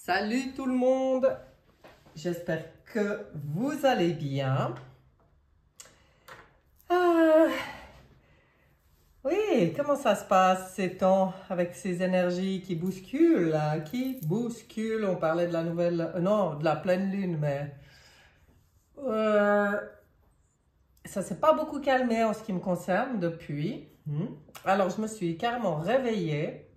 Salut tout le monde, j'espère que vous allez bien. Oui, comment ça se passe ces temps avec ces énergies qui bousculent, là, On parlait de la nouvelle, non, de la pleine lune, mais ça s'est pas beaucoup calmé en ce qui me concerne depuis. Alors, je me suis carrément réveillée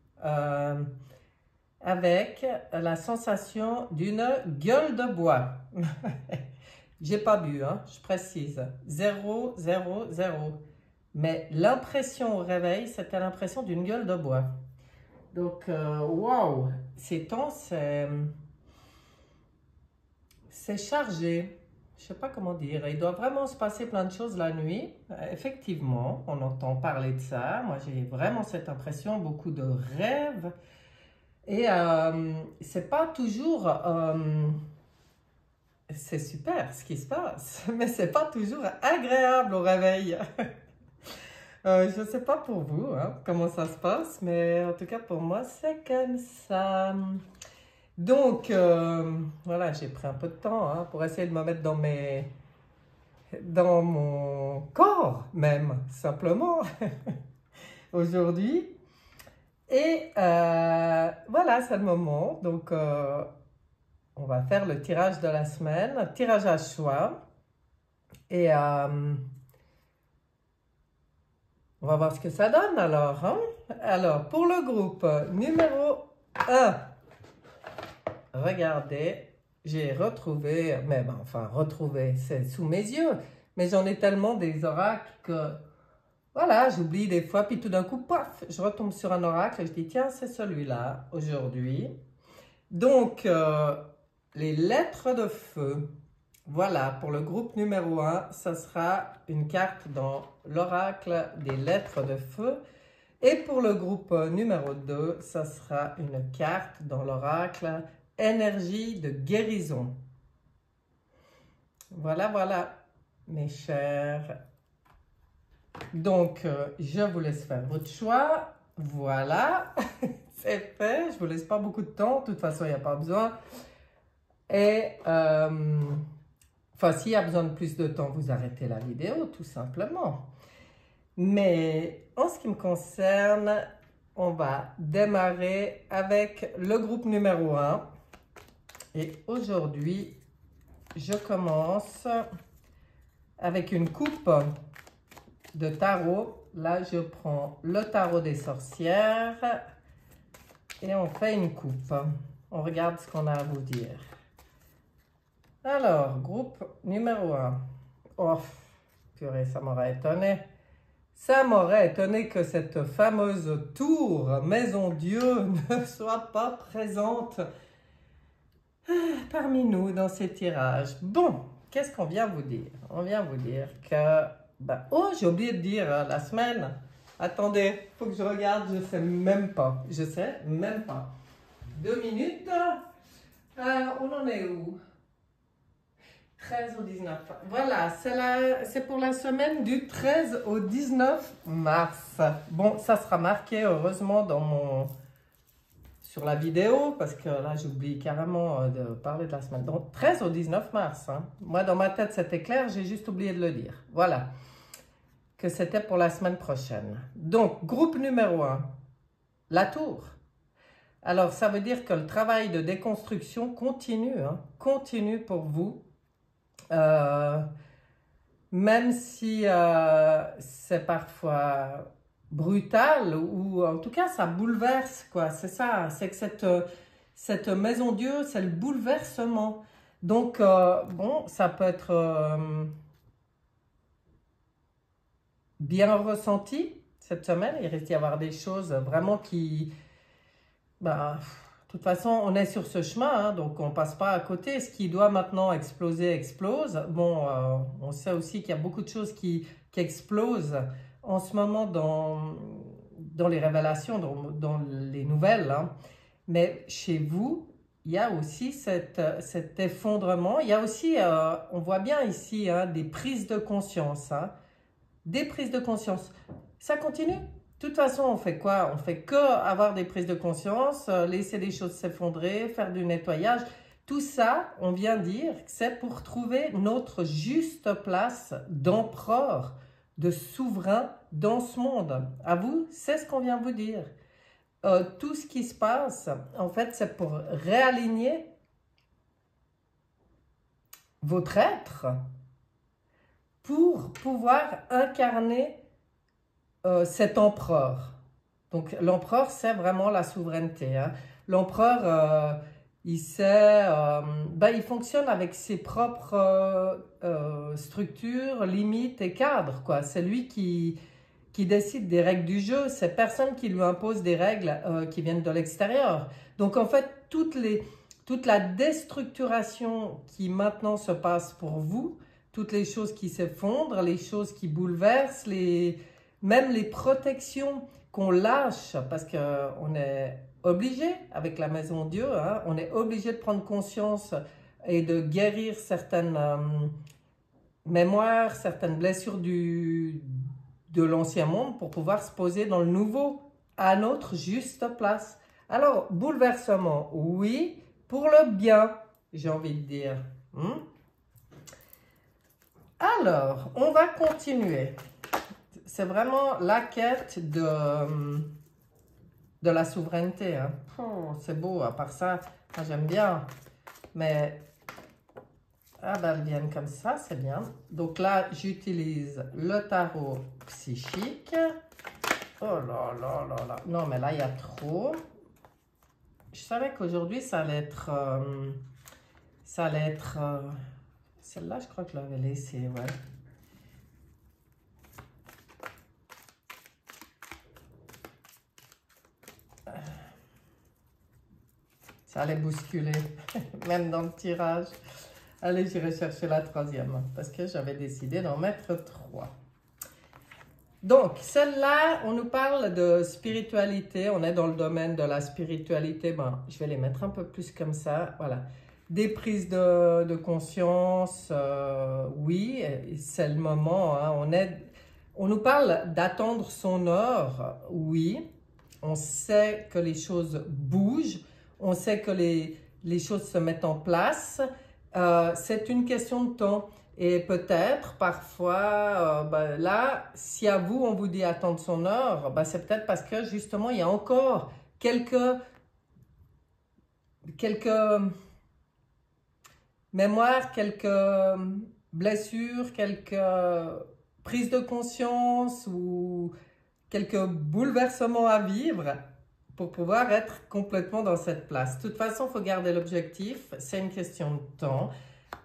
avec la sensation d'une gueule de bois. J'ai pas bu, hein, je précise. 0, 0, 0. Mais l'impression au réveil, c'était l'impression d'une gueule de bois. Donc, waouh, ces temps, c'est chargé. Je sais pas comment dire. Il doit vraiment se passer plein de choses la nuit. Effectivement, on entend parler de ça. Moi, j'ai vraiment cette impression, beaucoup de rêves. Et c'est pas toujours... c'est super ce qui se passe, mais c'est pas toujours agréable au réveil. Je ne sais pas pour vous, hein, comment ça se passe, mais en tout cas pour moi, c'est comme ça. Donc, voilà, j'ai pris un peu de temps hein, pour essayer de me mettre dans mon corps même, simplement, aujourd'hui. Et voilà, c'est le moment. Donc, on va faire le tirage de la semaine, tirage à choix. Et on va voir ce que ça donne alors. Hein? Alors, pour le groupe numéro 1, regardez, j'ai retrouvé, mais ben, enfin retrouvé, c'est sous mes yeux, mais j'en ai tellement des oracles que, voilà, j'oublie des fois, puis tout d'un coup, paf, je retombe sur un oracle et je dis, tiens, c'est celui-là, aujourd'hui. Donc, les lettres de feu. Voilà, pour le groupe numéro 1, ça sera une carte dans l'oracle des lettres de feu. Et pour le groupe numéro 2, ça sera une carte dans l'oracle énergie de guérison. Voilà, voilà, mes chers. Donc, je vous laisse faire votre choix. Voilà, c'est fait. Je vous laisse pas beaucoup de temps. De toute façon, il n'y a pas besoin. Et... enfin, s'il y a besoin de plus de temps, vous arrêtez la vidéo, tout simplement. Mais en ce qui me concerne, on va démarrer avec le groupe numéro 1. Et aujourd'hui, je commence avec une coupe de tarot. Là, je prends le tarot des sorcières et on fait une coupe. On regarde ce qu'on a à vous dire. Alors, groupe numéro 1. Oh, purée, ça m'aurait étonné. Ça m'aurait étonné que cette fameuse tour Maison Dieu ne soit pas présente parmi nous dans ces tirages. Bon, qu'est-ce qu'on vient vous dire? On vient vous dire que... Ben, oh, j'ai oublié de dire la semaine. Attendez, il faut que je regarde, je sais même pas. Je sais même pas. 2 minutes. On en est où? 13 au 19. Voilà, c'est pour la semaine du 13 au 19 mars. Bon, ça sera marqué heureusement sur la vidéo parce que là, j'oublie carrément de parler de la semaine. Donc, 13 au 19 mars. Hein. Moi, dans ma tête, c'était clair, j'ai juste oublié de le dire. Voilà, que c'était pour la semaine prochaine. Donc, groupe numéro 1, la tour. Alors, ça veut dire que le travail de déconstruction continue, hein, continue pour vous. Même si c'est parfois brutal ou en tout cas ça bouleverse quoi, c'est ça, c'est que cette maison Dieu, c'est le bouleversement. Donc bon, ça peut être bien ressenti cette semaine, il risque d'y avoir des choses vraiment qui... Bah, de toute façon, on est sur ce chemin, hein, donc on ne passe pas à côté. Ce qui doit maintenant exploser, explose. Bon, on sait aussi qu'il y a beaucoup de choses qui explosent en ce moment dans les révélations, dans les nouvelles. Hein. Mais chez vous, il y a aussi cet effondrement. Il y a aussi, on voit bien ici, hein, des prises de conscience. Hein, des prises de conscience. Ça continue. toute façon, on fait quoi? On fait que avoir des prises de conscience, laisser les choses s'effondrer, faire du nettoyage. Tout ça, on vient dire que c'est pour trouver notre juste place d'empereur, de souverain dans ce monde. À vous, c'est ce qu'on vient vous dire. Tout ce qui se passe, en fait, c'est pour réaligner votre être pour pouvoir incarner cet empereur. Donc, l'empereur, c'est vraiment la souveraineté. Hein. L'empereur, il fonctionne avec ses propres structures, limites et cadres, quoi. C'est lui qui décide des règles du jeu. C'est personne qui lui impose des règles qui viennent de l'extérieur. Donc, en fait, toute la déstructuration qui maintenant se passe pour vous, toutes les choses qui s'effondrent, les choses qui bouleversent, même les protections qu'on lâche, parce qu'on est obligé, avec la Maison Dieu, hein, on est obligé de prendre conscience et de guérir certaines mémoires, certaines blessures de l'ancien monde pour pouvoir se poser dans le nouveau, à notre juste place. Alors, bouleversement, oui, pour le bien, j'ai envie de dire. Alors, on va continuer. C'est vraiment la quête de la souveraineté. Hein. Oh, c'est beau, à part ça, j'aime bien. Mais, elles viennent comme ça, c'est bien. Donc là, j'utilise le tarot psychique. Oh là là là là. Non, mais là, il y a trop. Je savais qu'aujourd'hui, ça allait être... celle-là, je crois que je l'avais laissée, ouais. Ça allait bousculer, même dans le tirage. Allez, j'irai chercher la troisième, parce que j'avais décidé d'en mettre 3. Donc, celle-là, on nous parle de spiritualité. On est dans le domaine de la spiritualité. Bon, je vais les mettre un peu plus comme ça, voilà. Des prises de conscience, oui, c'est le moment. Hein. On nous parle d'attendre son heure, oui. On sait que les choses bougent. On sait que les choses se mettent en place. C'est une question de temps. Et peut-être, parfois, là, si à vous, on vous dit attendre son heure, c'est peut-être parce que, justement, il y a encore quelques mémoires, quelques blessures, quelques prises de conscience ou quelques bouleversements à vivre pour pouvoir être complètement dans cette place. De toute façon, il faut garder l'objectif, c'est une question de temps.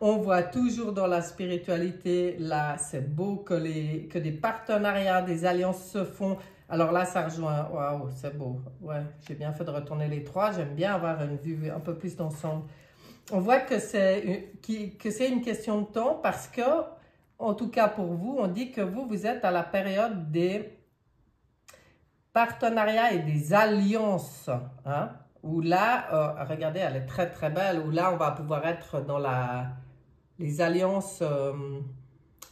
On voit toujours dans la spiritualité, là, c'est beau que des partenariats, des alliances se font. Alors là, ça rejoint, waouh, c'est beau. Ouais, j'ai bien fait de retourner les 3, j'aime bien avoir une vue un peu plus d'ensemble. On voit que c'est une question de temps parce que, en tout cas pour vous, on dit que vous êtes à la période des partenariats et des alliances, hein, où là, regardez, elle est très très belle, où là on va pouvoir être dans les alliances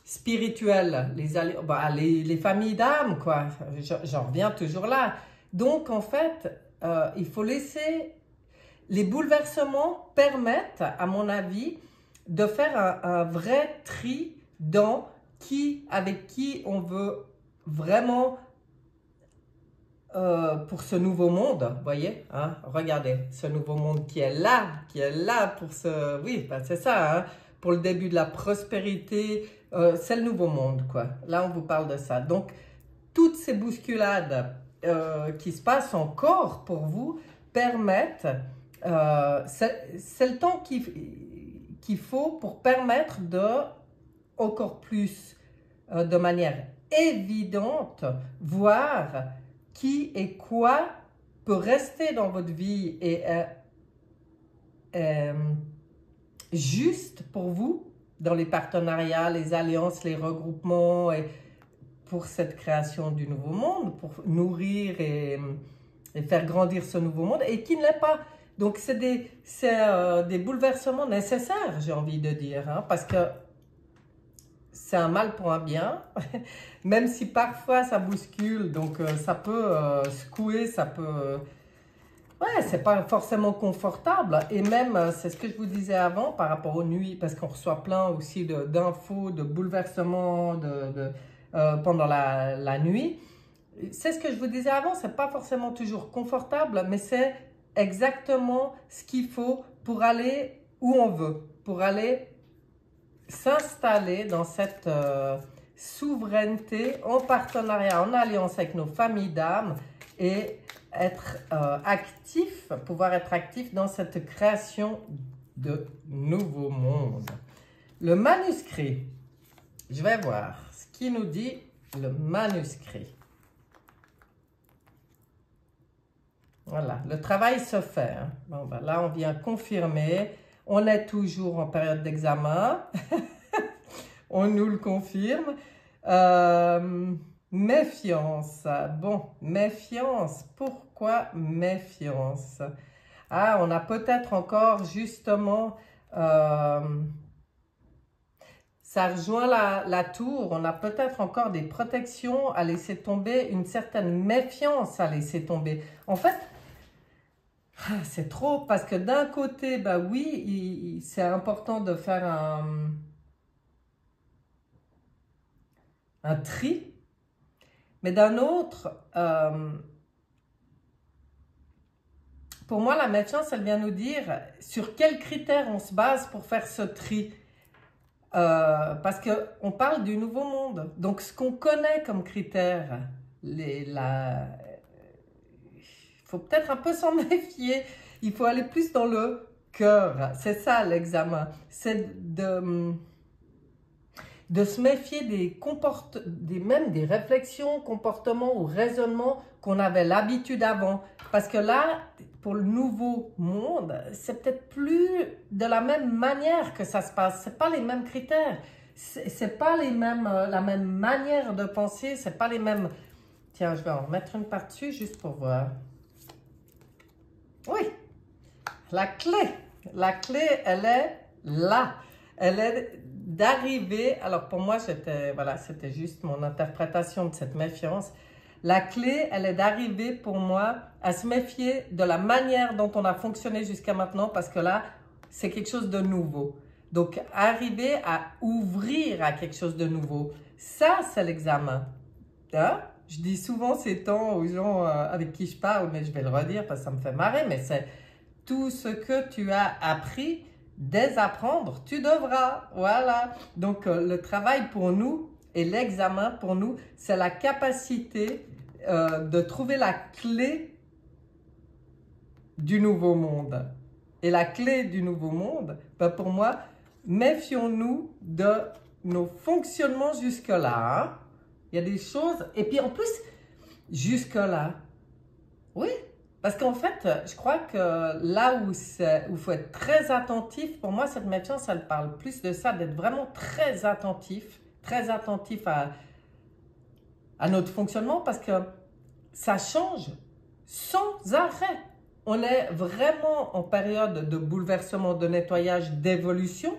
spirituelles, les familles d'âme, quoi, j'en reviens toujours là. Donc en fait, il faut laisser, les bouleversements permettent, à mon avis, de faire un vrai tri dans avec qui on veut vraiment pour ce nouveau monde, vous voyez, hein, regardez, ce nouveau monde qui est là pour ce, oui, c'est ça, hein, pour le début de la prospérité, c'est le nouveau monde, quoi. Là, on vous parle de ça. Donc, toutes ces bousculades qui se passent encore pour vous permettent, c'est le temps qu'il faut pour permettre encore plus, de manière évidente, voir qui et quoi peut rester dans votre vie et juste pour vous, dans les partenariats, les alliances, les regroupements, et pour cette création du nouveau monde, pour nourrir et faire grandir ce nouveau monde, et qui ne l'est pas. Donc, c'est des bouleversements nécessaires, j'ai envie de dire, hein, parce que c'est un mal pour un bien, même si parfois ça bouscule, donc ça peut secouer, ça peut... Ouais, c'est pas forcément confortable. Et même, c'est ce que je vous disais avant par rapport aux nuits, parce qu'on reçoit plein aussi d'infos, de bouleversements pendant la nuit. C'est ce que je vous disais avant, c'est pas forcément toujours confortable, mais c'est exactement ce qu'il faut pour aller où on veut, pour aller s'installer dans cette souveraineté en partenariat, en alliance avec nos familles d'âme et être actif, pouvoir être actif dans cette création de nouveaux mondes. Le manuscrit, je vais voir ce qui nous dit le manuscrit. Voilà, le travail se fait. Hein. Bon, ben là, on vient confirmer. On est toujours en période d'examen. On nous le confirme. Méfiance. Bon, méfiance. Pourquoi méfiance? Ah, on a peut-être encore justement... ça rejoint la tour. On a peut-être encore des protections à laisser tomber, une certaine méfiance à laisser tomber. En fait... c'est trop, parce que d'un côté, bah oui, c'est important de faire un tri, mais d'un autre, pour moi, la méfiance, elle vient nous dire sur quels critères on se base pour faire ce tri. Parce qu'on parle du nouveau monde, donc ce qu'on connaît comme critères, il faut peut-être un peu s'en méfier. Il faut aller plus dans le cœur. C'est ça l'examen. C'est de se méfier même des réflexions, comportements ou raisonnements qu'on avait l'habitude avant. Parce que là, pour le nouveau monde, c'est peut-être plus de la même manière que ça se passe. C'est pas les mêmes critères. C'est pas la même manière de penser. C'est pas les mêmes... Tiens, je vais en remettre une par-dessus juste pour voir. Oui, la clé, elle est là. Elle est d'arriver, alors pour moi, c'était juste mon interprétation de cette méfiance. La clé, elle est d'arriver pour moi à se méfier de la manière dont on a fonctionné jusqu'à maintenant parce que là, c'est quelque chose de nouveau. Donc, arriver à ouvrir à quelque chose de nouveau, ça, c'est l'examen. Hein? Je dis souvent ces temps aux gens avec qui je parle, mais je vais le redire parce que ça me fait marrer, mais c'est tout ce que tu as appris, désapprendre, tu devras. Voilà. Donc, le travail pour nous et l'examen pour nous, c'est la capacité de trouver la clé du nouveau monde. Et la clé du nouveau monde, ben pour moi, méfions-nous de nos fonctionnements jusque-là. Hein? Il y a des choses, et puis en plus, jusque-là, oui, parce qu'en fait, je crois que là où il faut être très attentif, pour moi, cette méfiance, elle parle plus de ça, d'être vraiment très attentif à notre fonctionnement, parce que ça change sans arrêt. On est vraiment en période de bouleversement, de nettoyage, d'évolution.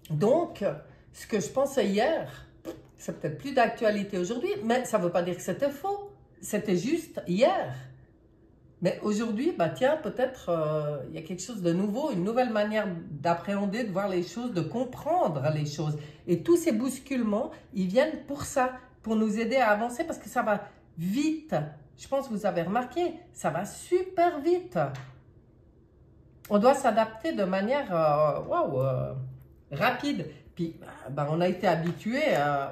Donc, ce que je pensais hier, c'est peut-être plus d'actualité aujourd'hui, mais ça ne veut pas dire que c'était faux. C'était juste hier. Mais aujourd'hui, bah tiens, peut-être il y a quelque chose de nouveau, une nouvelle manière d'appréhender, de voir les choses, de comprendre les choses. Et tous ces bousculements, ils viennent pour ça, pour nous aider à avancer parce que ça va vite. Je pense que vous avez remarqué, ça va super vite. On doit s'adapter de manière rapide. Puis, on a été habitué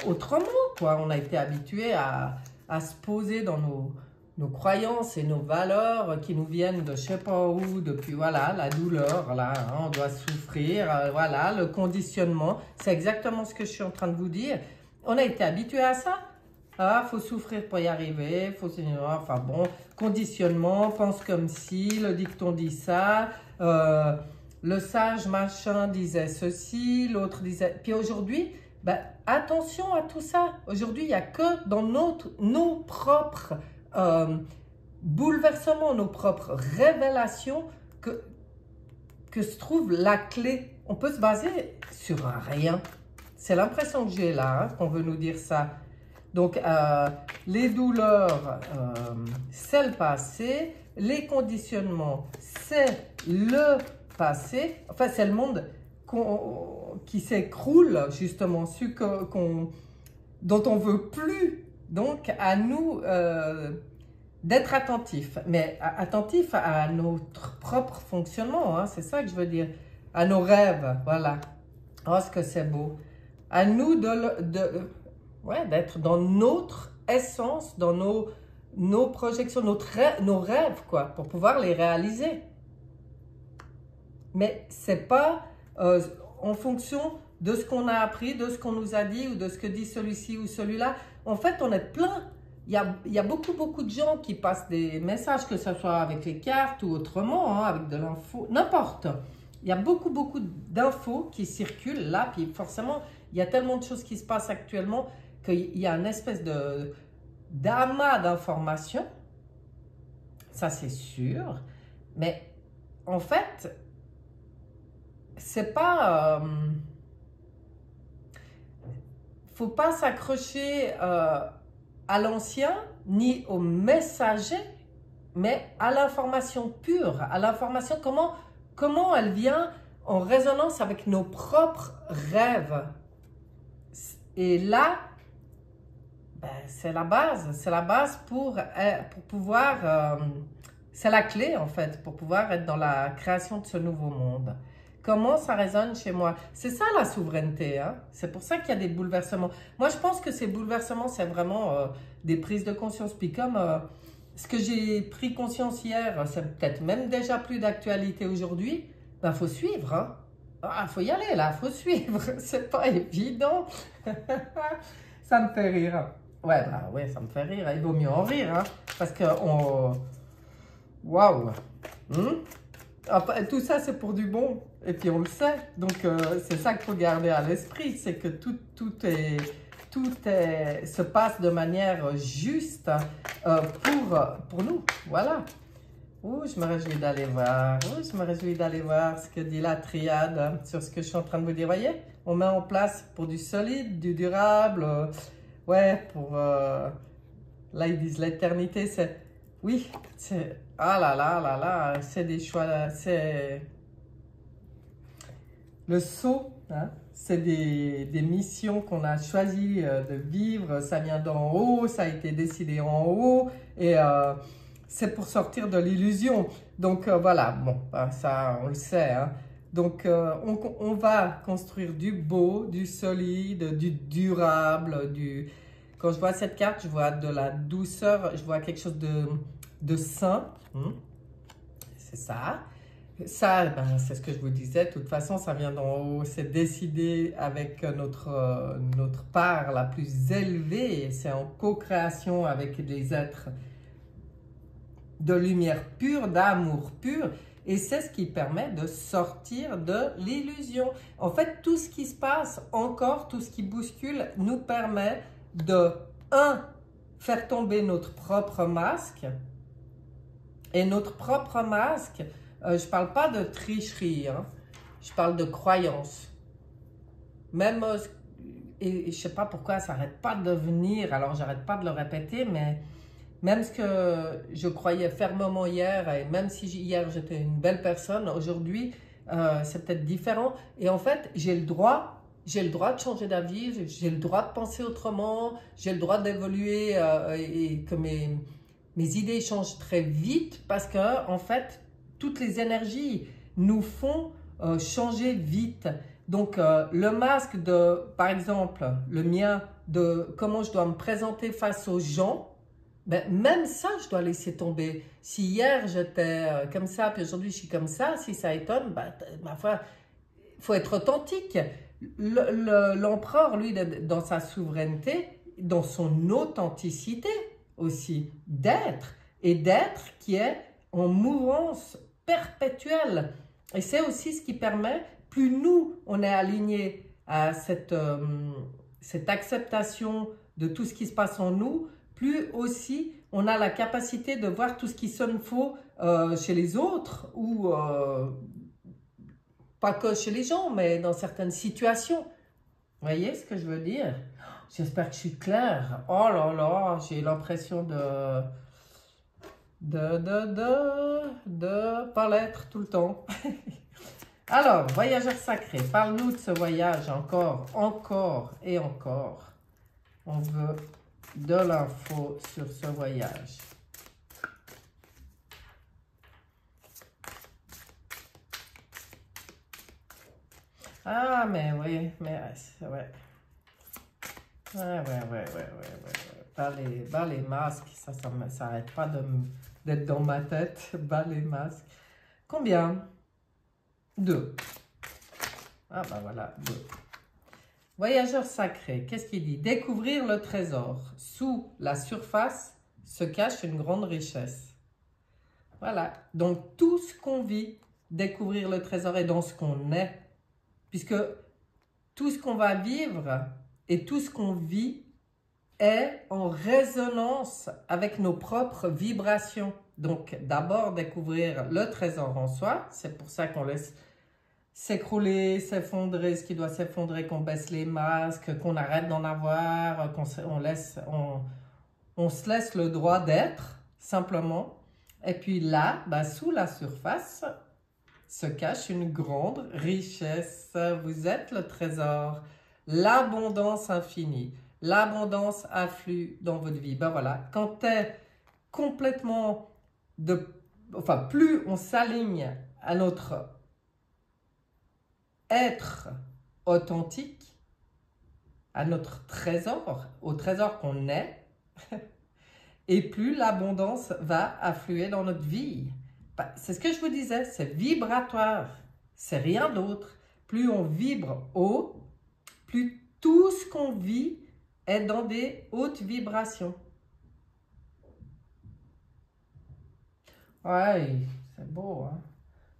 autrement, quoi. On a été habitué à se poser dans nos croyances et nos valeurs qui nous viennent de je sais pas où, depuis, voilà, la douleur, là, hein, on doit souffrir, voilà, le conditionnement. C'est exactement ce que je suis en train de vous dire. On a été habitué à ça. Ah, faut souffrir pour y arriver, enfin bon, conditionnement, pense comme si, le dicton dit ça, le sage machin disait ceci, l'autre disait... Puis aujourd'hui, attention à tout ça. Aujourd'hui, il n'y a que dans nos propres bouleversements, nos propres révélations que se trouve la clé. On peut se baser sur un rien. C'est l'impression que j'ai là, hein, qu'on veut nous dire ça. Donc, les douleurs, c'est le passé. Les conditionnements, c'est le passé. Enfin, c'est le monde qui s'écroule, justement, dont on ne veut plus. Donc, à nous d'être attentifs. Mais attentifs à notre propre fonctionnement, hein, c'est ça que je veux dire. À nos rêves, voilà. Oh, ce que c'est beau. À nous d'être dans notre essence, dans nos projections, nos rêves, quoi, pour pouvoir les réaliser. Mais c'est pas en fonction de ce qu'on a appris, de ce qu'on nous a dit, ou de ce que dit celui-ci ou celui-là. En fait, on est plein. Il y a beaucoup de gens qui passent des messages, que ce soit avec les cartes ou autrement, hein, avec de l'info, n'importe. Il y a beaucoup d'infos qui circulent là, puis forcément, il y a tellement de choses qui se passent actuellement qu'il y a une espèce d'amas d'informations, ça c'est sûr, mais en fait, c'est pas... faut pas s'accrocher à l'ancien, ni au messager, mais à l'information pure, à l'information, comment elle vient en résonance avec nos propres rêves. Et là, ben, c'est la base pour pouvoir, c'est la clé en fait, pour pouvoir être dans la création de ce nouveau monde. Comment ça résonne chez moi? C'est ça la souveraineté, hein? C'est pour ça qu'il y a des bouleversements. Moi, je pense que ces bouleversements, c'est vraiment des prises de conscience. Puis comme ce que j'ai pris conscience hier, c'est peut-être même déjà plus d'actualité aujourd'hui, ben, faut suivre, hein? Ah, faut y aller là, faut suivre. C'est pas évident. Ça me fait rire. Ouais, bah ouais, ça me fait rire. Il vaut mieux en rire, hein? Parce que waouh! Enfin, tout ça, c'est pour du bon. Et puis, on le sait. Donc, c'est ça qu'il faut garder à l'esprit. C'est que tout se passe de manière juste pour nous. Voilà. Ouh, je me réjouis d'aller voir. Ouh, je me réjouis d'aller voir ce que dit la triade sur ce que je suis en train de vous dire. Voyez, on met en place pour du solide, du durable. Ouais, pour... là, ils disent l'éternité, c'est... Oui, c'est... Ah là là là là, c'est des choix... C'est... Le saut, hein, c'est des missions qu'on a choisi de vivre. Ça vient d'en haut, ça a été décidé en haut. Et... c'est pour sortir de l'illusion. Donc, voilà, bon, ça, on le sait. Hein. Donc, on va construire du beau, du solide, du durable, Quand je vois cette carte, je vois de la douceur, je vois quelque chose de sain. C'est ça. Ça, ben, c'est ce que je vous disais. De toute façon, ça vient d'en haut. C'est décidé avec notre part la plus élevée. C'est en co-création avec des êtres de lumière pure, d'amour pur, et c'est ce qui permet de sortir de l'illusion. En fait, tout ce qui se passe encore, tout ce qui bouscule, nous permet de, faire tomber notre propre masque, et notre propre masque, je ne parle pas de tricherie, hein, je parle de croyance. Même, et je ne sais pas pourquoi ça n'arrête pas de venir, alors j'arrête pas de le répéter, mais... Même ce que je croyais fermement hier, et même si hier j'étais une belle personne, aujourd'hui c'est peut-être différent. Et en fait, j'ai le droit de changer d'avis, j'ai le droit de penser autrement, j'ai le droit d'évoluer et que mes idées changent très vite parce que en fait, toutes les énergies nous font changer vite. Donc, le masque par exemple, le mien, de comment je dois me présenter face aux gens, ben, même ça, je dois laisser tomber. Si hier, j'étais comme ça, puis aujourd'hui, je suis comme ça, si ça étonne, ben, ma foi, il faut être authentique. L'empereur, lui, dans sa souveraineté, dans son authenticité aussi, d'être qui est en mouvance perpétuelle. Et c'est aussi ce qui permet, plus nous, on est alignés à cette acceptation de tout ce qui se passe en nous, plus aussi on a la capacité de voir tout ce qui sonne faux chez les autres ou pas que chez les gens, mais dans certaines situations. voyez ce que je veux dire? J'espère que je suis claire. Oh là là, j'ai l'impression de pas l'être tout le temps. Alors, voyageur sacré, parle-nous de ce voyage encore et encore. On veut de l'info sur ce voyage. Ah, mais oui, mais ouais. Ouais. Bas les masques, ça s'arrête pas d'être dans ma tête. Bas les masques. Combien? 2. Ah bah voilà, 2. Voyageur sacré, qu'est-ce qu'il dit? Découvrir le trésor. Sous la surface se cache une grande richesse. Voilà, donc tout ce qu'on vit, découvrir le trésor est dans ce qu'on est. Puisque tout ce qu'on va vivre et tout ce qu'on vit est en résonance avec nos propres vibrations. Donc, d'abord, découvrir le trésor en soi. C'est pour ça qu'on laisse s'écrouler, s'effondrer, ce qui doit s'effondrer, qu'on baisse les masques, qu'on arrête d'en avoir, on se laisse le droit d'être, simplement. Et puis là, bah, sous la surface, se cache une grande richesse. Vous êtes le trésor, l'abondance infinie. L'abondance afflue dans votre vie. Ben voilà, quand tu es complètement plus on s'aligne à notre être authentique, à notre trésor, au trésor qu'on est, et plus l'abondance va affluer dans notre vie. C'est ce que je vous disais, c'est vibratoire, c'est rien d'autre. Plus on vibre haut, plus tout ce qu'on vit est dans des hautes vibrations. Ouais, c'est beau, hein?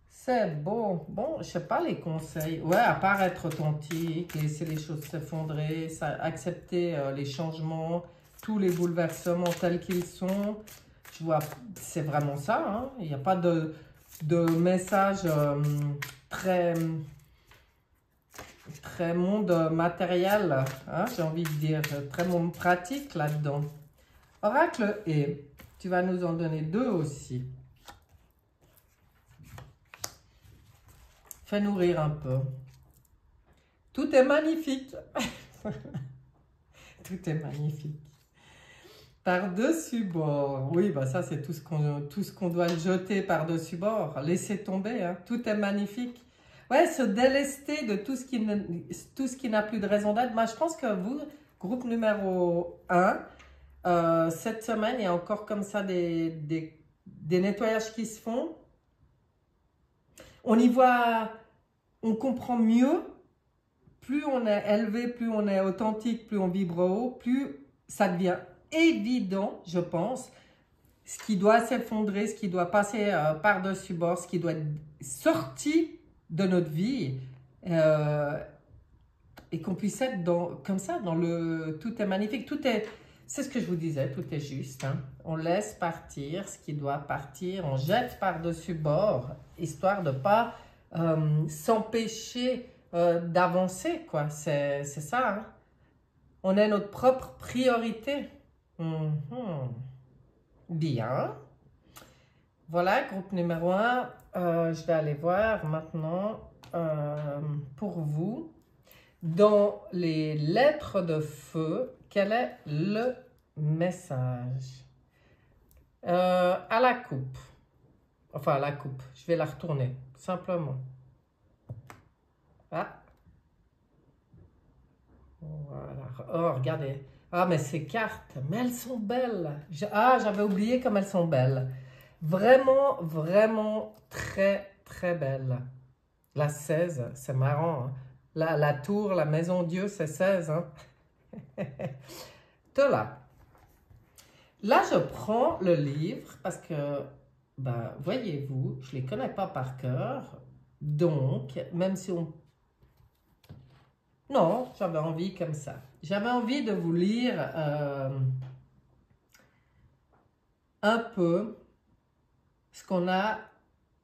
C'est beau. Bon, je sais pas les conseils. Ouais, à part être authentique, laisser les choses s'effondrer, accepter les changements, tous les bouleversements tels qu'ils sont. Tu vois, c'est vraiment ça, hein? Il n'y a pas de message très monde matériel, hein, j'ai envie de dire, très monde pratique là-dedans. Oracle et tu vas nous en donner 2 aussi. Fais nourrir un peu. Tout est magnifique. Tout est magnifique. Par-dessus bord. Oui, bah ça c'est tout ce qu'on doit jeter par-dessus bord. Laisser tomber, hein. Tout est magnifique. Ouais, se délester de tout ce qui n'a plus de raison d'être. Moi, je pense que vous, groupe numéro 1, cette semaine, il y a encore comme ça des nettoyages qui se font. On y voit, on comprend mieux. Plus on est élevé, plus on est authentique, plus on vibre haut, plus ça devient évident, je pense, ce qui doit s'effondrer, ce qui doit passer par-dessus bord, ce qui doit être sorti de notre vie et qu'on puisse être comme ça, dans le tout est magnifique, tout est, c'est ce que je vous disais, tout est juste, hein. On laisse partir ce qui doit partir, on jette par-dessus bord, histoire de ne pas s'empêcher d'avancer, quoi, c'est ça, hein. On est notre propre priorité. Bien. Voilà, groupe numéro 1. Je vais aller voir maintenant pour vous, dans les lettres de feu, quel est le message? À la coupe. Enfin, à la coupe. Je vais la retourner, simplement. Ah. Voilà. Oh, regardez. Ah, mais ces cartes, mais elles sont belles. J'avais oublié comme elles sont belles. Vraiment, vraiment très, très belles. La 16, c'est marrant, hein? La tour, la maison Dieu, c'est 16. Hein? Là. Là, je prends le livre parce que, ben, voyez-vous, je ne les connais pas par cœur. Donc, même si on... Non, j'avais envie comme ça. J'avais envie de vous lire un peu ce qu'on a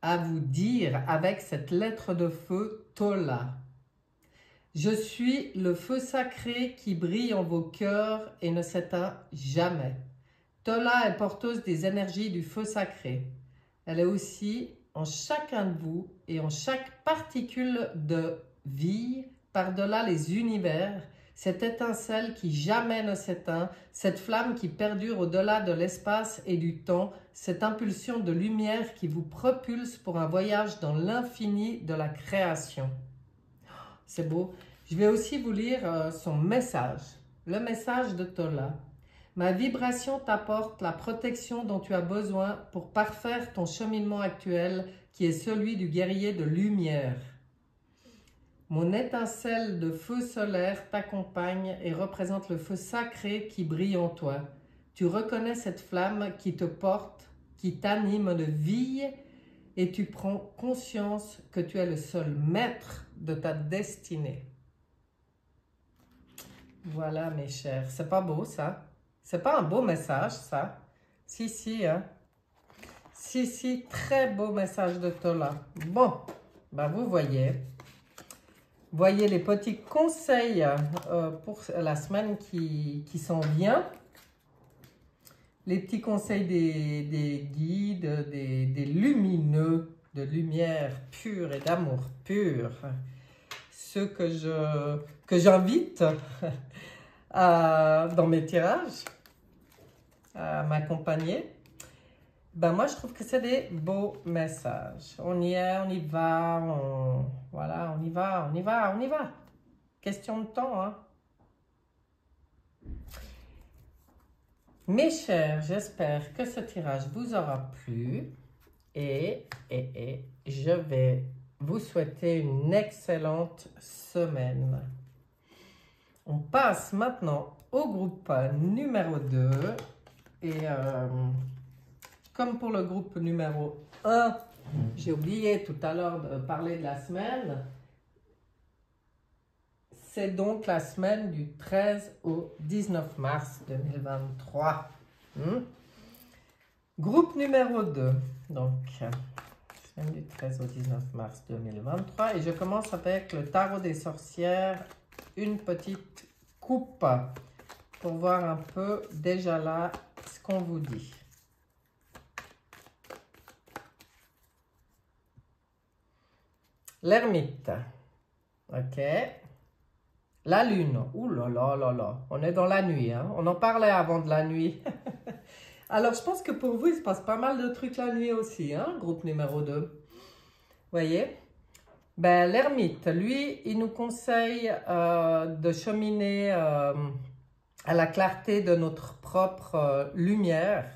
à vous dire avec cette lettre de feu Tola. Je suis le feu sacré qui brille en vos cœurs et ne s'éteint jamais. Tola est porteuse des énergies du feu sacré. Elle est aussi en chacun de vous et en chaque particule de vie, par-delà les univers, cette étincelle qui jamais ne s'éteint, cette flamme qui perdure au-delà de l'espace et du temps, cette impulsion de lumière qui vous propulse pour un voyage dans l'infini de la création. C'est beau. Je vais aussi vous lire son message, le message de Tola. Ma vibration t'apporte la protection dont tu as besoin pour parfaire ton cheminement actuel qui est celui du guerrier de lumière. Mon étincelle de feu solaire t'accompagne et représente le feu sacré qui brille en toi. Tu reconnais cette flamme qui te porte, qui t'anime de vie et tu prends conscience que tu es le seul maître de ta destinée. Voilà mes chers, c'est pas beau ça? C'est pas un beau message ça? Si, hein? Si, très beau message de Tola. Bon, ben vous voyez les petits conseils pour la semaine qui s'en vient. Les petits conseils des guides, des lumineux, de lumière pure et d'amour pur. Ceux que j'invite dans mes tirages à m'accompagner. Ben moi, je trouve que c'est des beaux messages. On y est, on y va, voilà, on y va. Question de temps, hein. Mes chers, j'espère que ce tirage vous aura plu et je vais vous souhaiter une excellente semaine. On passe maintenant au groupe numéro 2 et comme pour le groupe numéro 1, j'ai oublié tout à l'heure de parler de la semaine. C'est donc la semaine du 13 au 19 mars 2023. Groupe numéro 2. Donc, semaine du 13 au 19 mars 2023. Et je commence avec le tarot des sorcières. Une petite coupe pour voir un peu déjà là ce qu'on vous dit. L'ermite. Ok. La lune. Ouh là là là là. On est dans la nuit. Hein? On en parlait avant de la nuit. Alors, je pense que pour vous, il se passe pas mal de trucs la nuit aussi. Hein? Groupe numéro 2. Voyez? Ben, l'ermite, lui, il nous conseille de cheminer à la clarté de notre propre lumière.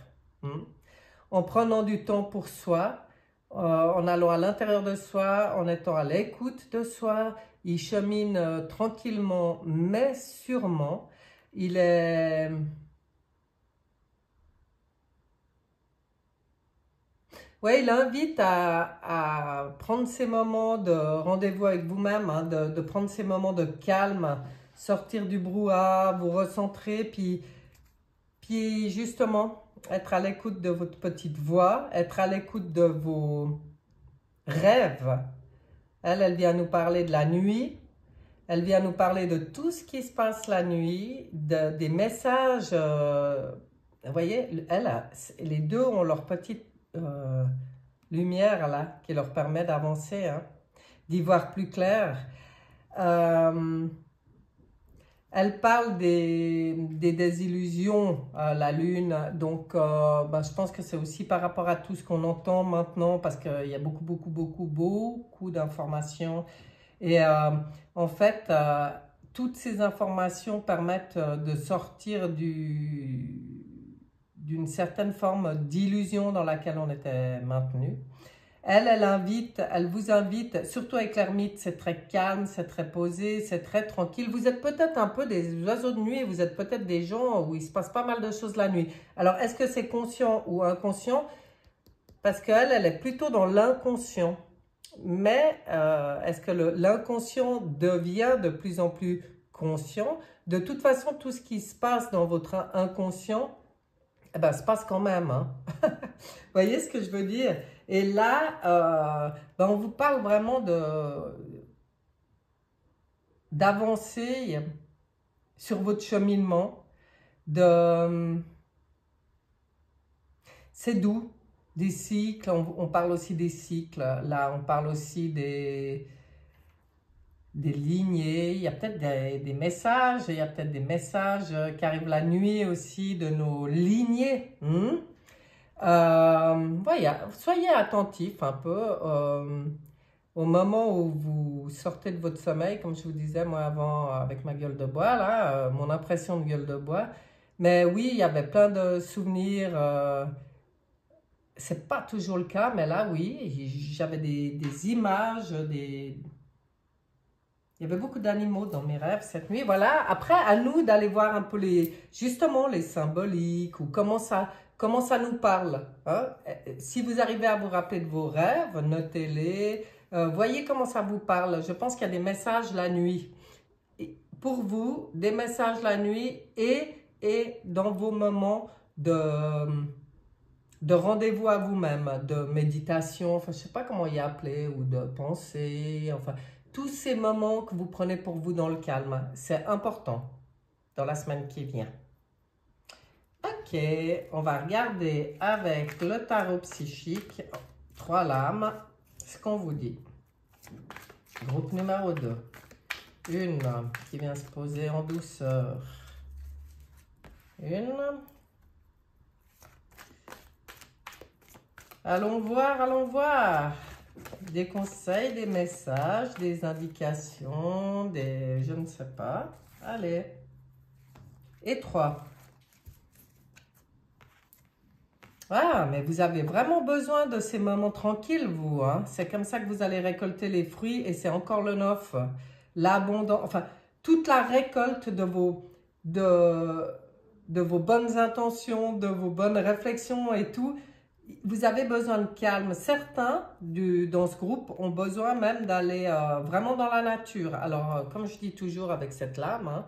En prenant du temps pour soi. En allant à l'intérieur de soi, en étant à l'écoute de soi, il chemine tranquillement mais sûrement. Il est... Ouais, il invite à prendre ces moments de rendez-vous avec vous-même, hein, de prendre ces moments de calme, sortir du brouhaha, vous recentrer, puis justement... être à l'écoute de votre petite voix, être à l'écoute de vos rêves. Elle vient nous parler de la nuit. Elle vient nous parler de tout ce qui se passe la nuit, des messages. Vous voyez, les deux ont leur petite lumière là, qui leur permet d'avancer, hein, d'y voir plus clair. Elle parle des désillusions, la lune, donc je pense que c'est aussi par rapport à tout ce qu'on entend maintenant, parce qu'il y a beaucoup d'informations. Et en fait, toutes ces informations permettent de sortir d'une certaine forme d'illusion dans laquelle on était maintenu. Elle vous invite, surtout avec l'ermite, c'est très calme, c'est très posé, c'est très tranquille. Vous êtes peut-être un peu des oiseaux de nuit, vous êtes peut-être des gens où il se passe pas mal de choses la nuit. Alors, est-ce que c'est conscient ou inconscient? Parce qu'elle est plutôt dans l'inconscient. Mais est-ce que l'inconscient devient de plus en plus conscient? De toute façon, tout ce qui se passe dans votre inconscient, se passe quand même. Hein? Vous voyez ce que je veux dire? Et là, on vous parle vraiment de d'avancer sur votre cheminement. C'est doux, des cycles, on parle aussi des cycles, là on parle aussi des lignées, il y a peut-être des messages, il y a peut-être des messages qui arrivent la nuit aussi de nos lignées. Voilà, soyez attentifs un peu au moment où vous sortez de votre sommeil, comme je vous disais moi avant avec ma gueule de bois, là, mon impression de gueule de bois. Mais oui, il y avait plein de souvenirs. C'est pas toujours le cas, mais là, oui, j'avais des images, il y avait beaucoup d'animaux dans mes rêves cette nuit. Voilà, après, à nous d'aller voir un peu justement les symboliques ou comment ça nous parle. Hein? Si vous arrivez à vous rappeler de vos rêves, notez-les. Voyez comment ça vous parle. Je pense qu'il y a des messages la nuit. Et pour vous, des messages la nuit et dans vos moments de rendez-vous à vous-même, de méditation, enfin je ne sais pas comment y appeler, ou de pensée, enfin tous ces moments que vous prenez pour vous dans le calme, c'est important dans la semaine qui vient. Ok, on va regarder avec le tarot psychique, 3 lames, ce qu'on vous dit. Groupe numéro 2, une qui vient se poser en douceur, une. Allons voir. Des conseils, des messages, des indications, je ne sais pas. Allez. Et 3. Ah, mais vous avez vraiment besoin de ces moments tranquilles, vous. Hein? C'est comme ça que vous allez récolter les fruits et c'est encore le 9. L'abondance, enfin, toute la récolte de vos bonnes intentions, de vos bonnes réflexions et tout. Vous avez besoin de calme. Certains dans ce groupe ont besoin même d'aller vraiment dans la nature. Alors, comme je dis toujours avec cette lame, hein,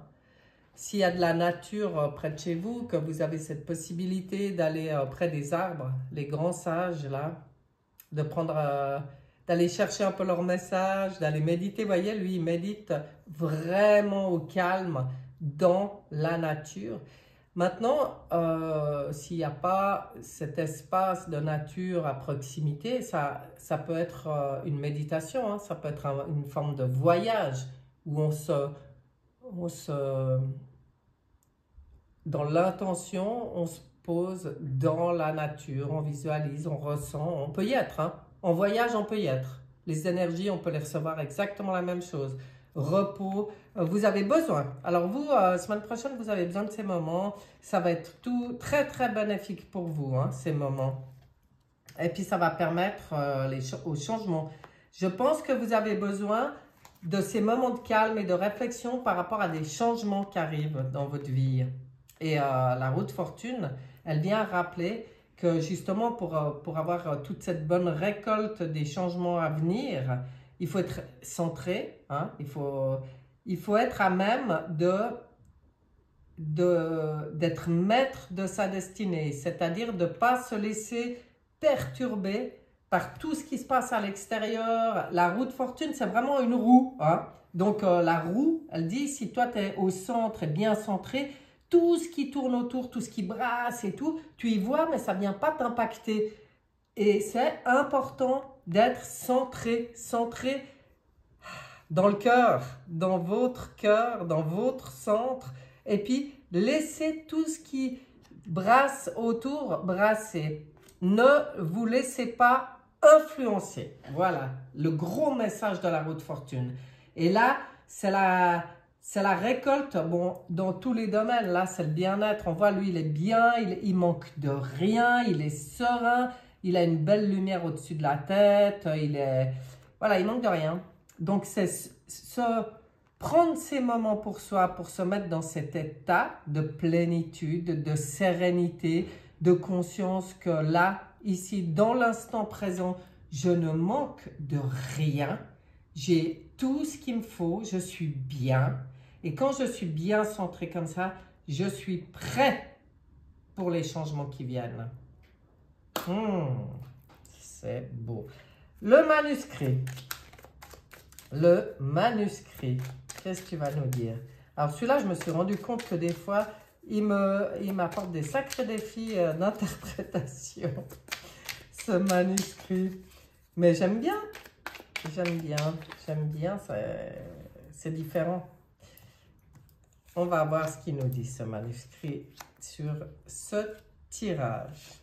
s'il y a de la nature près de chez vous, que vous avez cette possibilité d'aller près des arbres, les grands sages là, d'aller chercher un peu leur message, d'aller méditer. Vous voyez, lui, il médite vraiment au calme dans la nature. Maintenant, s'il n'y a pas cet espace de nature à proximité, ça peut être une méditation, hein, ça peut être une forme de voyage où dans l'intention, on se pose dans la nature, on visualise, on ressent, on peut y être. Hein. En voyage, on peut y être. Les énergies, on peut les recevoir exactement la même chose. Repos, vous avez besoin. Alors vous, semaine prochaine, vous avez besoin de ces moments. Ça va être tout très, très bénéfique pour vous, hein, ces moments. Et puis, ça va permettre au changement. Je pense que vous avez besoin de ces moments de calme et de réflexion par rapport à des changements qui arrivent dans votre vie. Et la roue de fortune, elle vient rappeler que justement, pour avoir toute cette bonne récolte des changements à venir, il faut être centré, hein, il faut être à même d'être maître de sa destinée, c'est-à-dire de ne pas se laisser perturber par tout ce qui se passe à l'extérieur. La roue de fortune, c'est vraiment une roue. Hein. Donc la roue, elle dit, si toi tu es au centre et bien centré, tout ce qui tourne autour, tout ce qui brasse et tout, tu y vois, mais ça ne vient pas t'impacter. Et c'est important d'être centré dans le cœur, dans votre centre. Et puis, laissez tout ce qui brasse autour brasser. Ne vous laissez pas influencer. Voilà, le gros message de la roue de fortune. Et là, c'est la récolte, bon, dans tous les domaines. Là, c'est le bien-être. On voit, lui, il est bien, il manque de rien, il est serein, il a une belle lumière au-dessus de la tête, voilà, il manque de rien. Donc, c'est prendre ces moments pour soi, pour se mettre dans cet état de plénitude, de sérénité, de conscience que là, ici, dans l'instant présent, je ne manque de rien. J'ai tout ce qu'il me faut, je suis bien. Et quand je suis bien centré comme ça, je suis prêt pour les changements qui viennent. C'est beau. Le manuscrit. Qu'est-ce que tu vas nous dire? Alors celui-là, je me suis rendu compte que des fois, il m'apporte des sacrés défis d'interprétation, ce manuscrit. Mais j'aime bien, c'est différent. On va voir ce qu'il nous dit, ce manuscrit, sur ce tirage.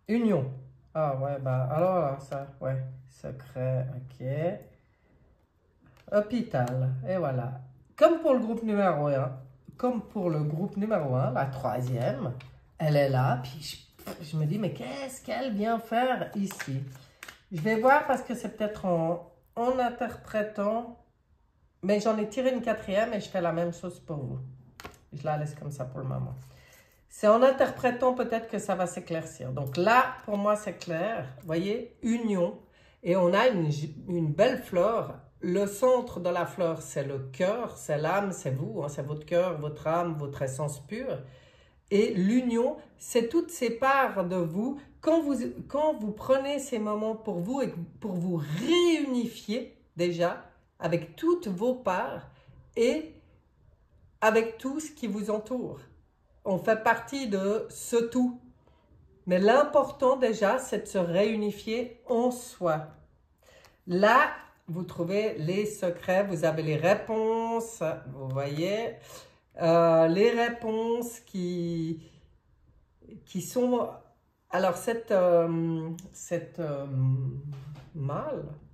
Union. Ah ouais, bah alors ça, ouais, secret, ok. Hôpital, et voilà. Comme pour le groupe numéro 1, la troisième, elle est là, puis je me dis, mais qu'est-ce qu'elle vient faire ici? Je vais voir parce que c'est peut-être en interprétant, mais j'en ai tiré une quatrième et je fais la même chose pour vous. Je la laisse comme ça pour le moment. C'est en interprétant peut-être que ça va s'éclaircir. Donc là, pour moi, c'est clair. Vous voyez, union. Et on a une belle fleur. Le centre de la fleur, c'est le cœur, c'est l'âme, c'est vous. Hein, c'est votre cœur, votre âme, votre essence pure. Et l'union, c'est toutes ces parts de vous. Quand vous prenez ces moments pour vous et pour vous réunifier déjà avec toutes vos parts et avec tout ce qui vous entoure. On fait partie de ce tout. Mais l'important déjà, c'est de se réunifier en soi. Là, vous trouvez les secrets, vous avez les réponses, vous voyez, les réponses qui sont... Alors,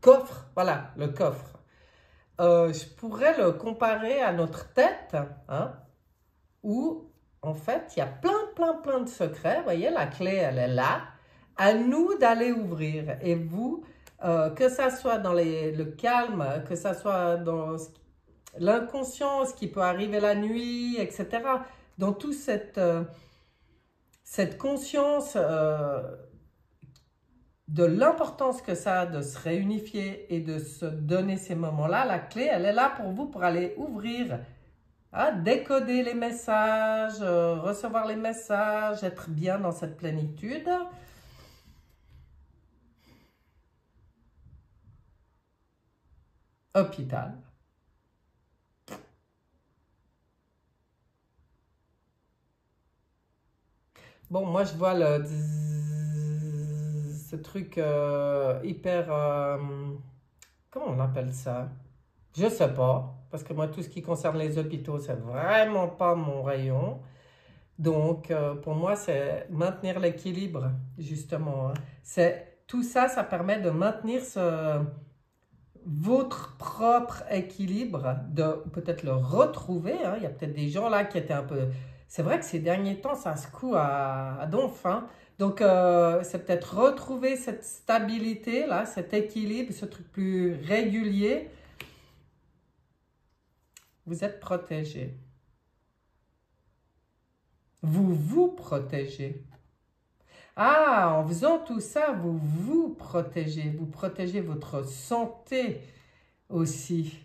coffre, voilà, le coffre. Je pourrais le comparer à notre tête, hein, où en fait, il y a plein de secrets. Vous voyez, la clé, elle est là. À nous d'aller ouvrir. Et vous, que ça soit dans le calme, que ça soit dans l'inconscient, ce qui peut arriver la nuit, etc. Dans toute cette conscience de l'importance que ça a de se réunifier et de se donner ces moments-là, la clé, elle est là pour vous, pour aller ouvrir. Décoder les messages, recevoir les messages, être bien dans cette plénitude. Hôpital. Bon, moi je vois ce truc hyper... comment on appelle ça? Je sais pas, parce que moi, tout ce qui concerne les hôpitaux, c'est vraiment pas mon rayon. Donc, pour moi, c'est maintenir l'équilibre, justement. Hein. Tout ça, ça permet de maintenir votre propre équilibre, de peut-être le retrouver. Hein. Il y a peut-être des gens là qui étaient un peu... C'est vrai que ces derniers temps, ça secoue à donf. Hein. Donc, c'est peut-être retrouver cette stabilité, là, cet équilibre, ce truc plus régulier. Vous êtes protégé. Vous vous protégez. Ah, en faisant tout ça, vous vous protégez. Vous protégez votre santé aussi.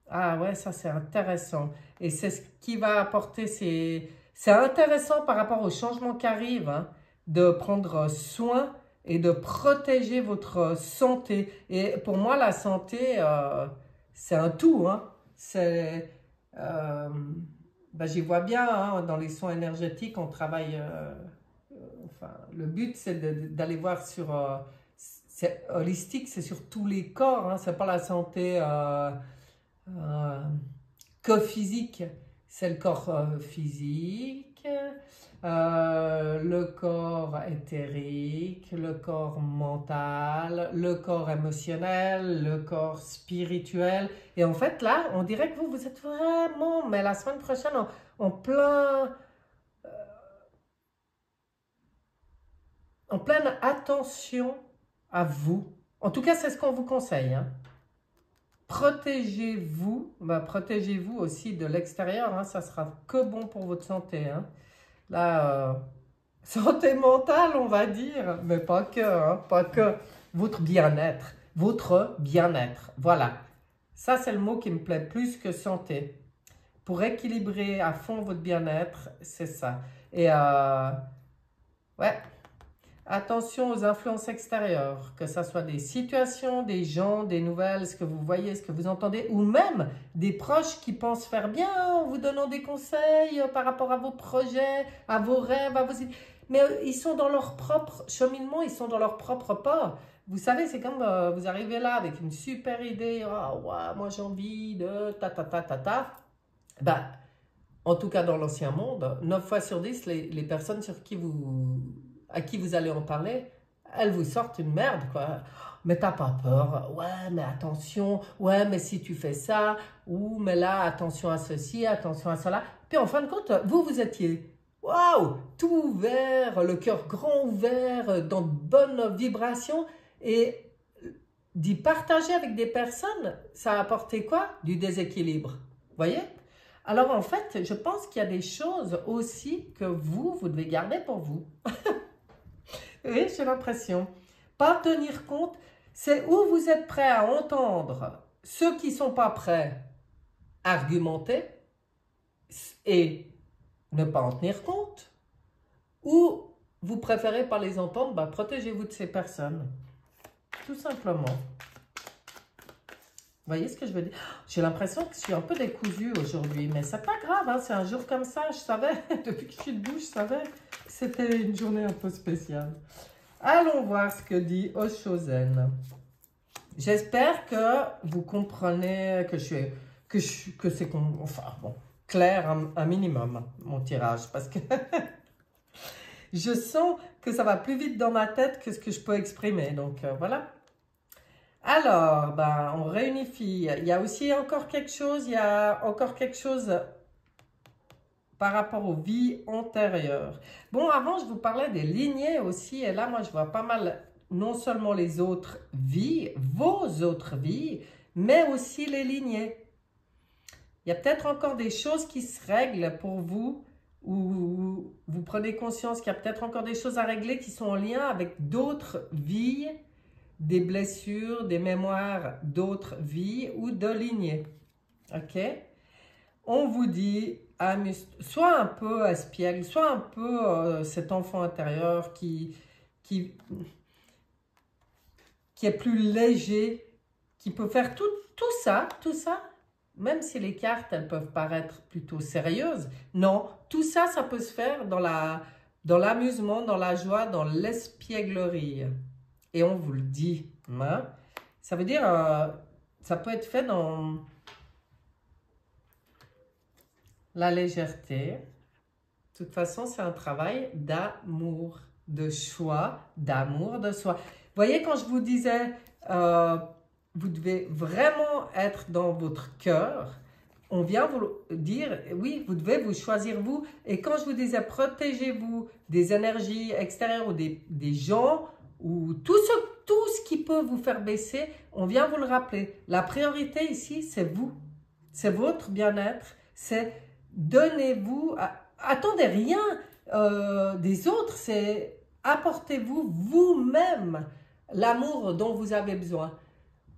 Ah ouais, ça c'est intéressant. Et c'est ce qui va apporter C'est intéressant par rapport aux changements qui arrivent, hein, de prendre soin et de protéger votre santé. Et pour moi, la santé, c'est un tout. Hein. J'y vois bien, hein, dans les soins énergétiques, on travaille... enfin, le but, c'est d'aller voir sur... c'est holistique, c'est sur tous les corps. Hein, c'est pas la santé que physique. C'est le corps physique, le corps éthérique, le corps mental, le corps émotionnel, le corps spirituel. Et en fait, là, on dirait que vous êtes vraiment, mais la semaine prochaine, en pleine attention à vous. En tout cas, c'est ce qu'on vous conseille. Hein. Protégez-vous, protégez-vous aussi de l'extérieur, hein, ça sera que bon pour votre santé. Hein. Là, santé mentale, on va dire, mais pas que, hein, pas que. Votre bien-être, voilà. Ça, c'est le mot qui me plaît plus que santé. Pour équilibrer à fond votre bien-être, c'est ça. Et ouais. attention aux influences extérieures, que ce soit des situations, des gens, des nouvelles, ce que vous voyez, ce que vous entendez, ou même des proches qui pensent faire bien en vous donnant des conseils par rapport à vos projets, à vos rêves, à vos... Mais ils sont dans leur propre cheminement, ils sont dans leur propre pas. Vous savez, c'est comme vous arrivez là avec une super idée, ah ouais, moi j'ai envie de ta ta ta ta ta. Ben, en tout cas dans l'ancien monde, 9 fois sur 10, les personnes à qui vous allez en parler, elles vous sortent une merde, quoi. Mais t'as pas peur, ouais, mais attention, ouais, mais si tu fais ça, ou mais là, attention à ceci, attention à cela. Puis en fin de compte, vous étiez, waouh, tout ouvert, le cœur grand ouvert, dans de bonnes vibrations, et d'y partager avec des personnes, ça a apporté quoi? Du déséquilibre, vous voyez? Alors en fait, je pense qu'il y a des choses aussi que vous devez garder pour vous. Oui, j'ai l'impression. Pas tenir compte, c'est où vous êtes prêt à entendre ceux qui ne sont pas prêts à argumenter et ne pas en tenir compte, ou vous préférez pas les entendre, bah, protégez-vous de ces personnes. Tout simplement. Vous voyez ce que je veux dire? J'ai l'impression que je suis un peu décousue aujourd'hui, mais c'est pas grave, hein, c'est un jour comme ça, je savais, depuis que je suis debout, je savais que c'était une journée un peu spéciale. Allons voir ce que dit Oshozen. J'espère que vous comprenez que c'est enfin bon, clair un minimum, mon tirage, parce que je sens que ça va plus vite dans ma tête que ce que je peux exprimer, donc voilà. Alors, ben, on réunifie. Il y a aussi encore quelque chose, par rapport aux vies antérieures. Bon, avant, je vous parlais des lignées aussi, et là, moi, je vois pas mal, non seulement les autres vies, vos autres vies, mais aussi les lignées. Il y a peut-être encore des choses qui se règlent pour vous, ou vous prenez conscience qu'il y a peut-être encore des choses à régler qui sont en lien avec d'autres vies, des blessures, des mémoires d'autres vies ou de lignées. Ok? On vous dit, soit un peu espiègle, soit un peu cet enfant intérieur qui est plus léger, qui peut faire tout ça, même si les cartes, elles peuvent paraître plutôt sérieuses. Non, tout ça, ça peut se faire dans l'amusement, dans la joie, dans l'espièglerie. Et on vous le dit, hein? Ça veut dire, ça peut être fait dans la légèreté. De toute façon, c'est un travail d'amour, de choix, d'amour de soi. Vous voyez, quand je vous disais, vous devez vraiment être dans votre cœur, on vient vous dire, oui, vous devez vous choisir vous. Et quand je vous disais, protégez-vous des énergies extérieures ou des gens, ou tout ce qui peut vous faire baisser, on vient vous le rappeler. La priorité ici, c'est vous. C'est votre bien-être. C'est donnez-vous, attendez rien des autres, c'est apportez-vous vous-même l'amour dont vous avez besoin.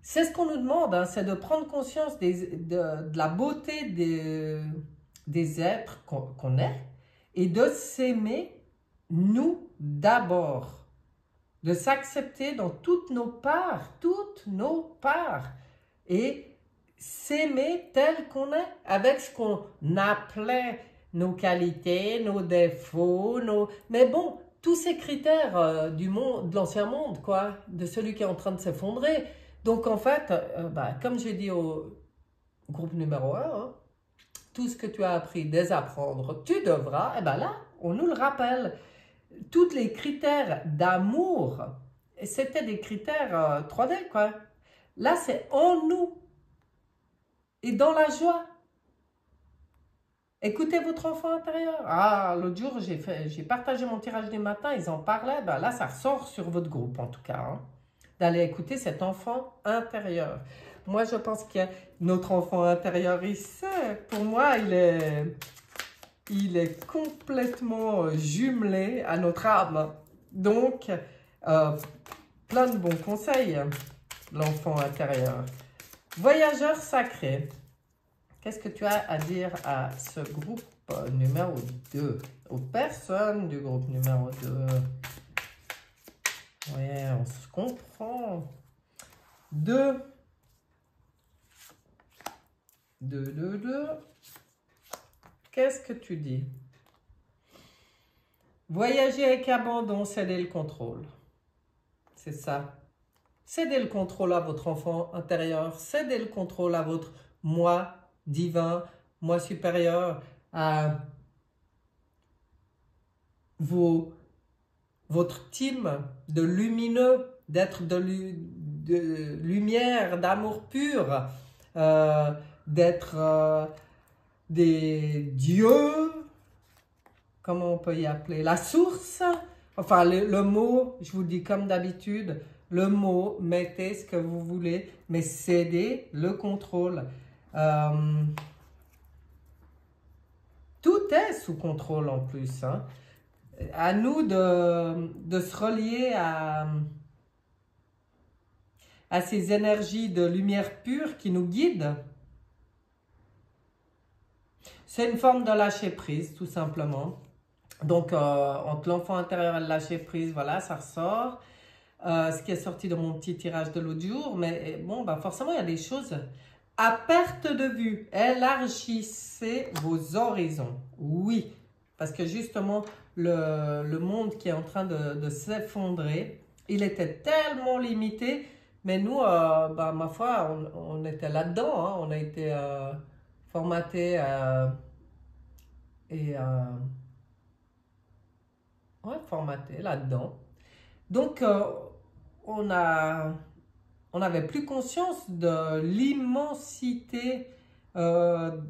C'est ce qu'on nous demande, hein, c'est de prendre conscience de la beauté des êtres qu'on est et de s'aimer nous d'abord. De s'accepter dans toutes nos parts, et s'aimer tel qu'on est, avec ce qu'on appelait nos qualités, nos défauts, mais bon, tous ces critères du monde, de l'ancien monde, quoi, de celui qui est en train de s'effondrer. Donc en fait, comme j'ai dit au groupe numéro 1, hein, tout ce que tu as appris, désapprendre, tu devras, et bien là, on nous le rappelle. Tous les critères d'amour, c'était des critères 3D, quoi. Là, c'est en nous et dans la joie. Écoutez votre enfant intérieur. Ah, l'autre jour, j'ai partagé mon tirage du matin, ils en parlaient. Ben là, ça ressort sur votre groupe, en tout cas, hein, d'aller écouter cet enfant intérieur. Moi, je pense que notre enfant intérieur, il sait. Pour moi, il est complètement jumelé à notre âme. Donc, plein de bons conseils, l'enfant intérieur. Voyageur sacré. Qu'est-ce que tu as à dire à ce groupe numéro 2? Aux personnes du groupe numéro 2. Ouais, on se comprend. 2. 2, 2, 2. Qu'est-ce que tu dis? Voyager avec abandon, céder le contrôle. C'est ça. Cédez le contrôle à votre enfant intérieur. Cédez le contrôle à votre moi divin, moi supérieur, à votre team de lumineux, d'être de lumière, d'amour pur, d'être des dieux, comment on peut y appeler, la source. Enfin, le mot, je vous dis comme d'habitude, le mot, mettez ce que vous voulez, mais cédez le contrôle. Tout est sous contrôle en plus. Hein. À nous de se relier à ces énergies de lumière pure qui nous guident. C'est une forme de lâcher prise, tout simplement. Donc, entre l'enfant intérieur et le lâcher prise, voilà, ça ressort. Ce qui est sorti de mon petit tirage de l'autre jour. Mais bon, bah forcément, il y a des choses à perte de vue. Élargissez vos horizons. Oui, parce que justement, le monde qui est en train de s'effondrer, il était tellement limité. Mais nous, bah, ma foi, on était là-dedans. Hein, on a été formaté et ouais, formaté là-dedans. Donc, on n'avait plus conscience de l'immensité de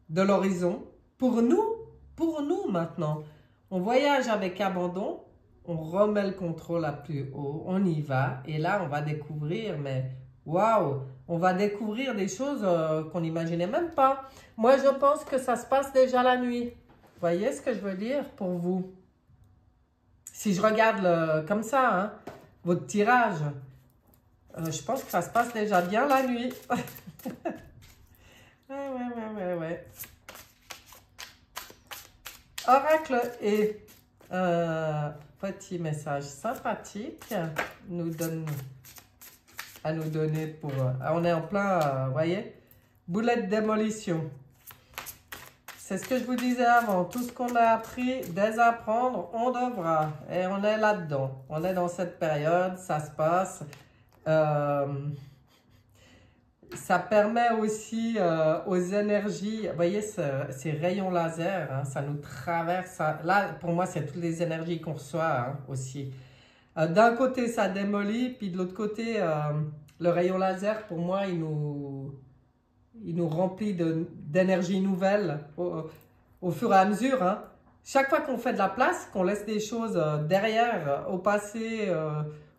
l'horizon. Pour nous maintenant, on voyage avec abandon, on remet le contrôle à plus haut, on y va, et là on va découvrir, mais waouh, on va découvrir des choses qu'on n'imaginait même pas. Moi je pense que ça se passe déjà la nuit. Vous voyez ce que je veux dire pour vous? Si je regarde comme ça, hein, votre tirage, je pense que ça se passe déjà bien la nuit. Ouais. Oracle et petit message sympathique à nous donner pour... on est en plein, vous voyez, boulet de démolition. C'est ce que je vous disais avant, tout ce qu'on a appris, désapprendre, on devra. Et on est là-dedans, on est dans cette période, ça se passe. Ça permet aussi aux énergies, vous voyez ces rayons laser, hein, ça nous traverse. Là, pour moi, c'est toutes les énergies qu'on reçoit hein, aussi. D'un côté, ça démolit, puis de l'autre côté, le rayon laser, pour moi, il nous remplit d'énergie nouvelle au fur et à mesure. Hein. Chaque fois qu'on fait de la place, qu'on laisse des choses derrière, au passé,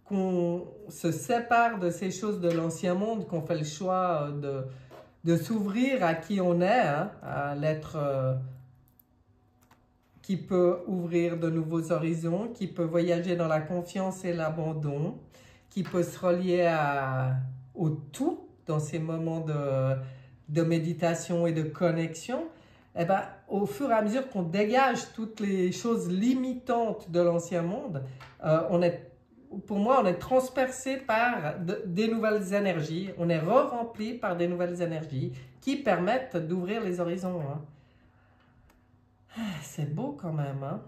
qu'on se sépare de ces choses de l'ancien monde, qu'on fait le choix de s'ouvrir à qui on est, hein, à l'être qui peut ouvrir de nouveaux horizons, qui peut voyager dans la confiance et l'abandon, qui peut se relier au tout dans ces moments de méditation et de connexion. Eh ben, au fur et à mesure qu'on dégage toutes les choses limitantes de l'ancien monde, pour moi, on est transpercé par des nouvelles énergies, on est re-rempli par des nouvelles énergies qui permettent d'ouvrir les horizons. Hein. C'est beau quand même. Hein?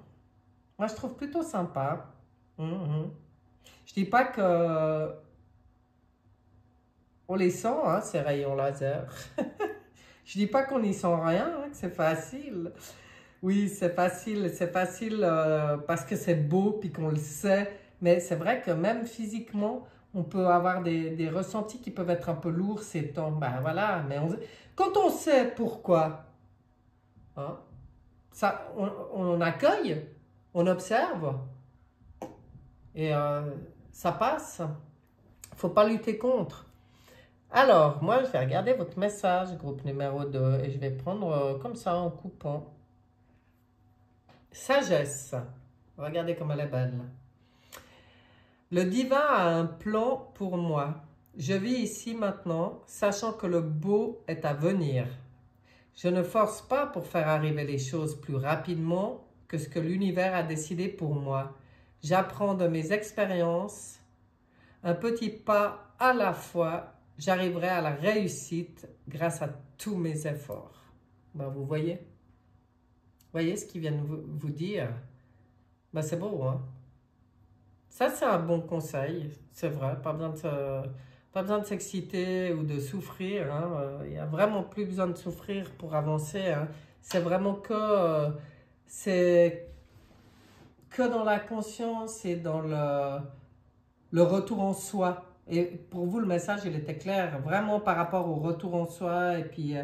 Moi, je trouve plutôt sympa. Je dis pas que on les sent, hein, ces rayons laser. Je dis pas qu'on n'y sent rien, hein, que c'est facile. Oui, c'est facile parce que c'est beau puis qu'on le sait. Mais c'est vrai que même physiquement, on peut avoir des ressentis qui peuvent être un peu lourds ces temps. Ben voilà, mais quand on sait pourquoi, hein, ça, on accueille, on observe et ça passe. Il ne faut pas lutter contre. Alors, moi, je vais regarder votre message, groupe numéro 2, et je vais prendre comme ça en coupant. Sagesse. Regardez comme elle est belle. Le divin a un plan pour moi. Je vis ici maintenant, sachant que le beau est à venir. Je ne force pas pour faire arriver les choses plus rapidement que ce que l'univers a décidé pour moi. J'apprends de mes expériences, un petit pas à la fois, j'arriverai à la réussite grâce à tous mes efforts. Ben, vous voyez? Voyez ce qu'il vient de vous dire? Ben, c'est beau, hein? Ça, c'est un bon conseil, c'est vrai. Pas besoin de s'exciter ou de souffrir, hein. Il n'y a vraiment plus besoin de souffrir pour avancer, hein. C'est vraiment c'est que dans la conscience et dans le retour en soi. Et pour vous, le message, il était clair, vraiment par rapport au retour en soi et puis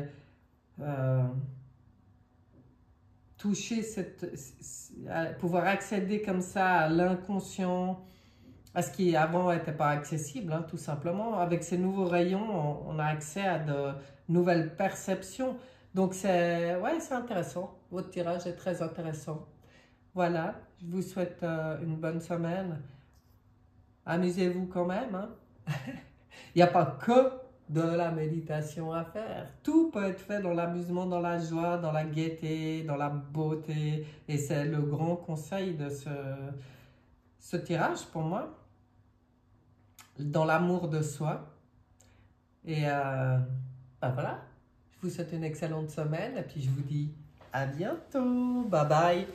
toucher pouvoir accéder comme ça à l'inconscient, à ce qui avant n'était pas accessible, hein, tout simplement. Avec ces nouveaux rayons, on a accès à de nouvelles perceptions. Donc ouais, c'est intéressant. Votre tirage est très intéressant. Voilà, je vous souhaite une bonne semaine. Amusez-vous quand même, hein. Il n'y a pas que de la méditation à faire. Tout peut être fait dans l'amusement, dans la joie, dans la gaieté, dans la beauté. Et c'est le grand conseil de ce tirage pour moi. Dans l'amour de soi. Et ben voilà, je vous souhaite une excellente semaine et puis je vous dis à bientôt. Bye bye.